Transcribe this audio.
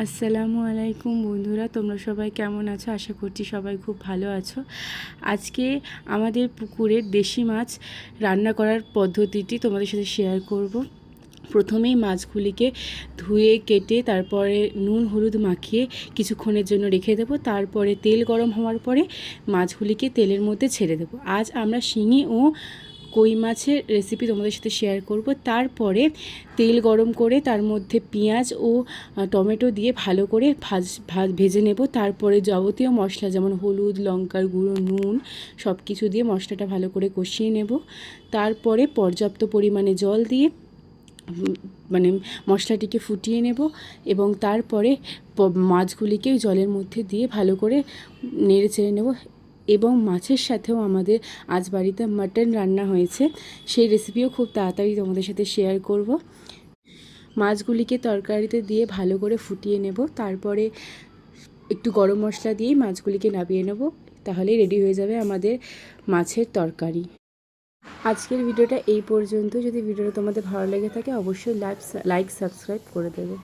আসসালামু আলাইকুম বন্ধুরা, তোমরা সবাই কেমন আছো? আশা করছি সবাই খুব ভালো আছো। আজকে আমাদের পুকুরের দেশি মাছ রান্না করার পদ্ধতিটি তোমাদের সাথে শেয়ার করব। প্রথমেই মাছগুলিকে ধুয়ে কেটে তারপরে নুন হলুদ মাখিয়ে কিছুক্ষণের জন্য রেখে দেবো। তারপরে তেল গরম হওয়ার পরে মাছগুলিকে তেলের মধ্যে ছেড়ে দেবো। আজ আমরা শিঙি ও কই মাছের রেসিপি তোমাদের সাথে শেয়ার করব। তারপরে তেল গরম করে তার মধ্যে পেঁয়াজ ও টমেটো দিয়ে ভালো করে ভেজে নেব। তারপরে যাবতীয় মশলা যেমন হলুদ, লঙ্কার গুঁড়ো, নুন সব কিছু দিয়ে মশলাটা ভালো করে কষিয়ে নেব। তারপরে পর্যাপ্ত পরিমাণে জল দিয়ে মশলাটিকে ফুটিয়ে নেব এবং তারপরে মাছগুলিকে জলের মধ্যে দিয়ে ভালো করে নেড়ে চেড়ে নেব। এবং মাছের সাথেও আমাদের আজ বাড়িতে মাটন রান্না হয়েছে, সেই রেসিপিও খুব তাড়াতাড়ি তোমাদের সাথে শেয়ার করব। মাছগুলিকে তরকারিতে দিয়ে ভালো করে ফুটিয়ে নেব। তারপরে একটু গরম মশলা দিয়েই মাছগুলিকে নামিয়ে নেব। তাহলেই রেডি হয়ে যাবে আমাদের মাছের তরকারি। আজকের ভিডিওটা এই পর্যন্ত। যদি ভিডিওটা তোমাদের ভালো লেগে থাকে অবশ্যই লাইক সাবস্ক্রাইব করে দেবে।